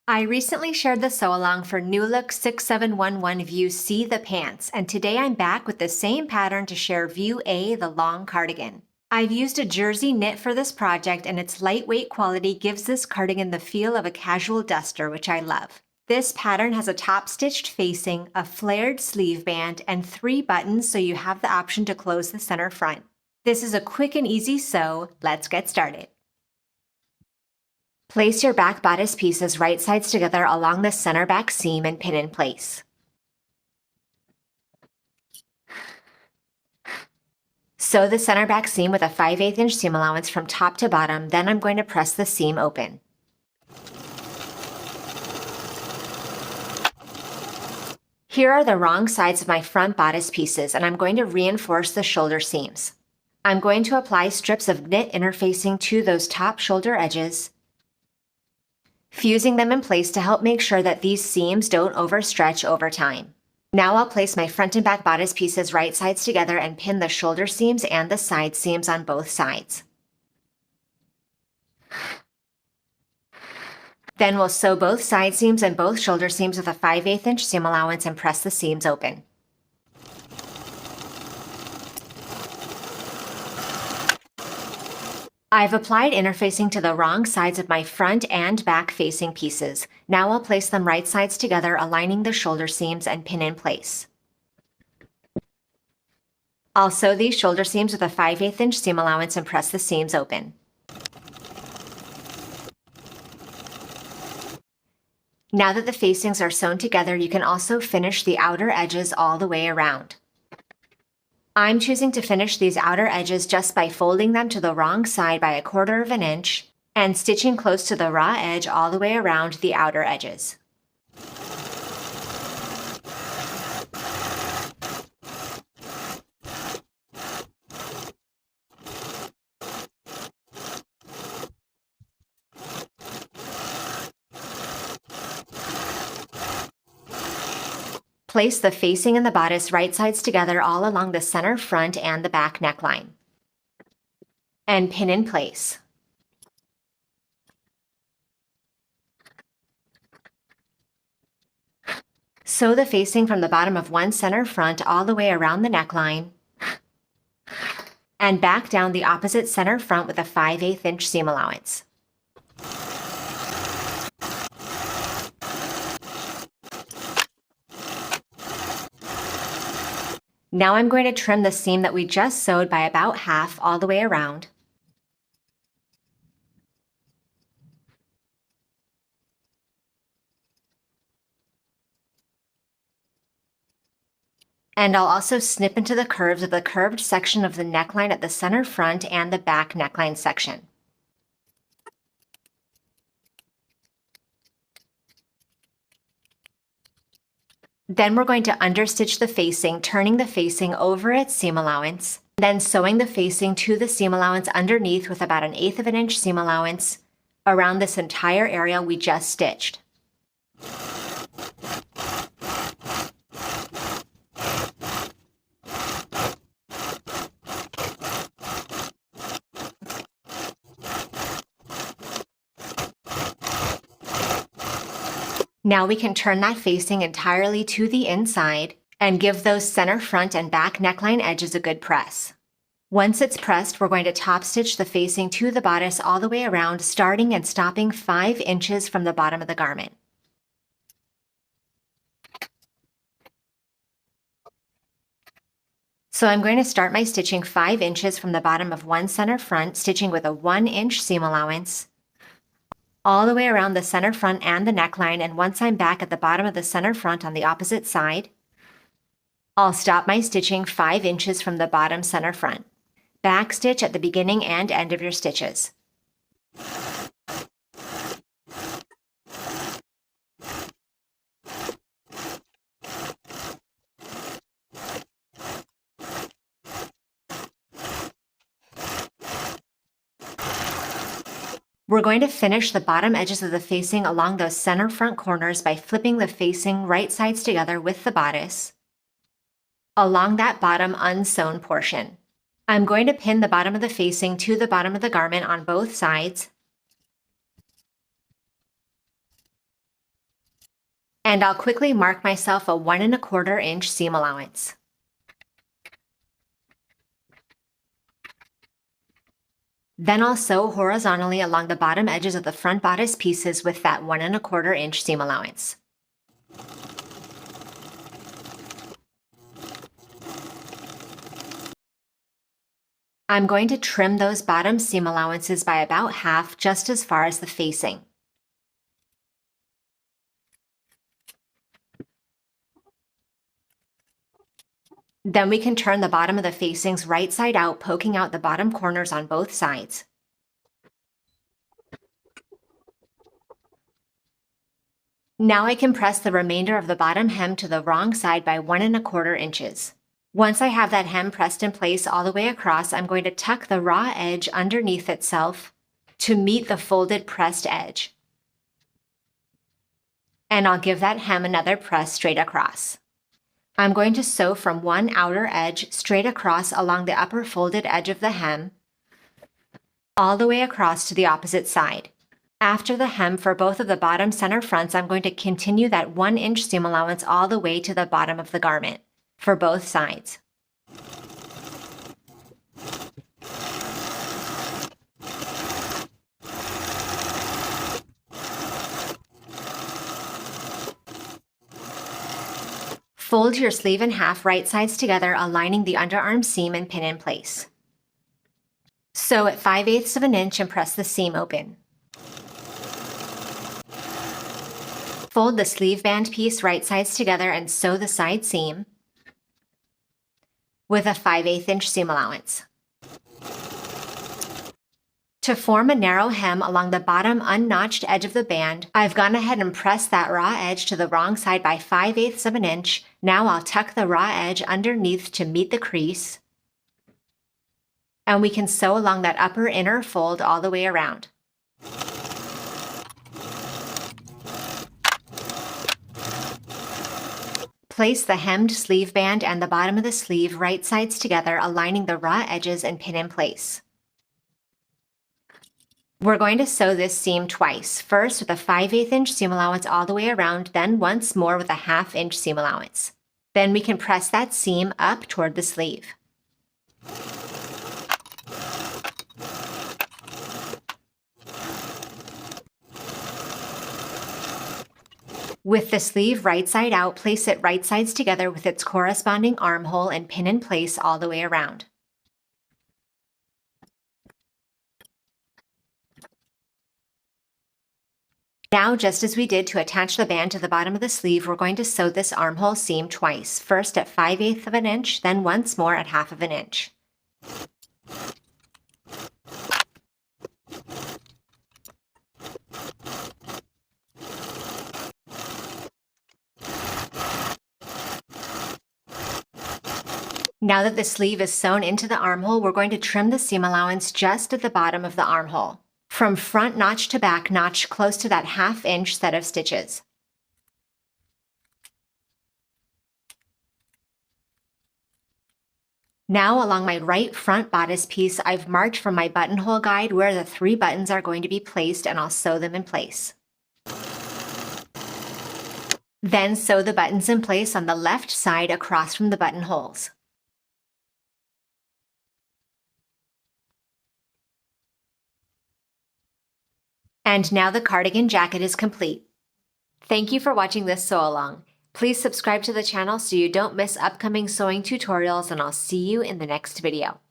I recently shared the sew along for New Look 6711 View C, the pants, and today I'm back with the same pattern to share View A, the long cardigan. I've used a jersey knit for this project, and its lightweight quality gives this cardigan the feel of a casual duster, which I love. This pattern has a top stitched facing, a flared sleeve band, and 3 buttons, so you have the option to close the center front. This is a quick and easy sew. Let's get started. Place your back bodice pieces right sides together along the center back seam and pin in place. Sew the center back seam with a 5/8 inch seam allowance from top to bottom, then I'm going to press the seam open. Here are the wrong sides of my front bodice pieces, and I'm going to reinforce the shoulder seams. I'm going to apply strips of knit interfacing to those top shoulder edges, fusing them in place to help make sure that these seams don't overstretch over time. Now I'll place my front and back bodice pieces right sides together and pin the shoulder seams and the side seams on both sides. Then we'll sew both side seams and both shoulder seams with a 5/8 inch seam allowance and press the seams open. I've applied interfacing to the wrong sides of my front and back facing pieces. Now I'll place them right sides together, aligning the shoulder seams and pin in place. I'll sew these shoulder seams with a 5/8 inch seam allowance and press the seams open. Now that the facings are sewn together, you can also finish the outer edges all the way around. I'm choosing to finish these outer edges just by folding them to the wrong side by 1/4 inch and stitching close to the raw edge all the way around the outer edges. Place the facing and the bodice right sides together all along the center front and the back neckline, and pin in place. Sew the facing from the bottom of one center front all the way around the neckline, and back down the opposite center front with a 5/8 inch seam allowance. Now I'm going to trim the seam that we just sewed by about half all the way around. And I'll also snip into the curves of the curved section of the neckline at the center front and the back neckline section. Then we're going to understitch the facing, turning the facing over its seam allowance, then sewing the facing to the seam allowance underneath with about 1/8 inch seam allowance around this entire area we just stitched. Now we can turn that facing entirely to the inside and give those center front and back neckline edges a good press. Once it's pressed, we're going to top stitch the facing to the bodice all the way around, starting and stopping 5 inches from the bottom of the garment. So I'm going to start my stitching 5 inches from the bottom of one center front, stitching with a 1 inch seam allowance, all the way around the center front and the neckline, and once I'm back at the bottom of the center front on the opposite side, I'll stop my stitching 5 inches from the bottom center front. Backstitch at the beginning and end of your stitches. We're going to finish the bottom edges of the facing along those center front corners by flipping the facing right sides together with the bodice along that bottom unsewn portion. I'm going to pin the bottom of the facing to the bottom of the garment on both sides. And I'll quickly mark myself a 1¼ inch seam allowance. Then I'll sew horizontally along the bottom edges of the front bodice pieces with that 1¼ inch seam allowance. I'm going to trim those bottom seam allowances by about half, just as far as the facing. Then we can turn the bottom of the facings right side out, poking out the bottom corners on both sides. Now I can press the remainder of the bottom hem to the wrong side by 1¼ inches. Once I have that hem pressed in place all the way across, I'm going to tuck the raw edge underneath itself to meet the folded pressed edge. And I'll give that hem another press straight across. I'm going to sew from one outer edge straight across along the upper folded edge of the hem, all the way across to the opposite side. After the hem for both of the bottom center fronts, I'm going to continue that 1 inch seam allowance all the way to the bottom of the garment for both sides. Fold your sleeve in half, right sides together, aligning the underarm seam and pin in place. Sew at 5/8 of an inch and press the seam open. Fold the sleeve band piece right sides together and sew the side seam with a 5/8 inch seam allowance. To form a narrow hem along the bottom unnotched edge of the band, I've gone ahead and pressed that raw edge to the wrong side by 5/8 of an inch. Now I'll tuck the raw edge underneath to meet the crease, and we can sew along that upper inner fold all the way around. Place the hemmed sleeve band and the bottom of the sleeve right sides together, aligning the raw edges and pin in place. We're going to sew this seam twice, first with a 5/8 inch seam allowance all the way around, then once more with a 1/2 inch seam allowance. Then we can press that seam up toward the sleeve. With the sleeve right side out, place it right sides together with its corresponding armhole and pin in place all the way around. Now, just as we did to attach the band to the bottom of the sleeve, we're going to sew this armhole seam twice, first at 5/8 of an inch, then once more at 1/2 of an inch. Now that the sleeve is sewn into the armhole, we're going to trim the seam allowance just at the bottom of the armhole. From front notch to back notch, close to that 1/2 inch set of stitches. Now along my right front bodice piece, I've marked from my buttonhole guide where the 3 buttons are going to be placed, and I'll sew them in place. Then sew the buttons in place on the left side across from the buttonholes. And now the cardigan jacket is complete. Thank you for watching this sew along. Please subscribe to the channel so you don't miss upcoming sewing tutorials, and I'll see you in the next video.